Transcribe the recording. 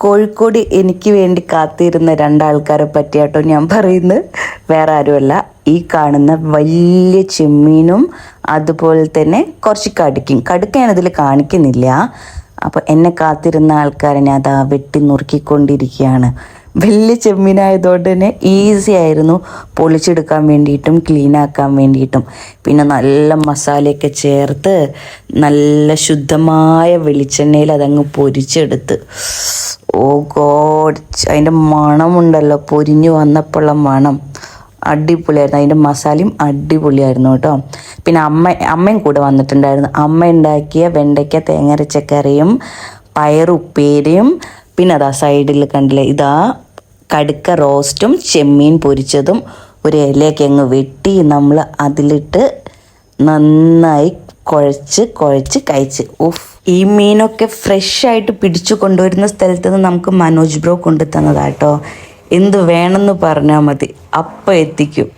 കോഴിക്കോട് എനിക്ക് വേണ്ടി കാത്തിരുന്ന രണ്ടാൾക്കാരെ പറ്റിയാട്ടോ ഞാൻ പറയുന്നത്. വേറെ ആരുമല്ല, ഈ കാണുന്ന വലിയ ചെമ്മീനും അതുപോലെ തന്നെ കുറച്ച് കടുക്ക ഞാനതിൽ കാണിക്കുന്നില്ല. അപ്പോൾ എന്നെ കാത്തിരുന്ന ആൾക്കാരെ ഞാൻ അതാ വെട്ടി നുറുക്കിക്കൊണ്ടിരിക്കുകയാണ്. വലിയ ചെമ്മീനായതുകൊണ്ട് തന്നെ ഈസി ആയിരുന്നു പൊളിച്ചെടുക്കാൻ വേണ്ടിയിട്ടും ക്ലീനാക്കാൻ വേണ്ടിയിട്ടും. പിന്നെ നല്ല മസാലയൊക്കെ ചേർത്ത് നല്ല ശുദ്ധമായ വെളിച്ചെണ്ണയിൽ അതങ്ങ് പൊരിച്ചെടുത്ത്, ഓ ഗോഡ്, അതിൻ്റെ മണമുണ്ടല്ലോ, പൊരിഞ്ഞു വന്നപ്പോഴുള്ള മണം അടിപൊളിയായിരുന്നു. അതിൻ്റെ മസാലയും അടിപൊളിയായിരുന്നു കേട്ടോ. പിന്നെ അമ്മയും കൂടെ വന്നിട്ടുണ്ടായിരുന്നു. അമ്മ ഉണ്ടാക്കിയ വെണ്ടയ്ക്ക തേങ്ങരച്ച കറിയും പയറുപ്പേരിയും, പിന്നെ അതാ സൈഡിൽ കണ്ടില്ലേ, ഇതാ കടുക്ക റോസ്റ്റും ചെമ്മീൻ പൊരിച്ചതും ഒരു ഇലയൊക്കെ അങ്ങ് വെട്ടി നമ്മൾ അതിലിട്ട് നന്നായി കുഴച്ച് കഴിച്ച്. ഉഫ്, ഈ മീനൊക്കെ ഫ്രഷ് ആയിട്ട് പിടിച്ചു കൊണ്ടുവരുന്ന സ്ഥലത്ത് നിന്ന് നമുക്ക് മനോജ് ബ്രോ കൊണ്ടു തന്നതാട്ടോ. എന്ത് വേണമെന്ന് പറഞ്ഞാൽ മതി, അപ്പം എത്തിക്കും.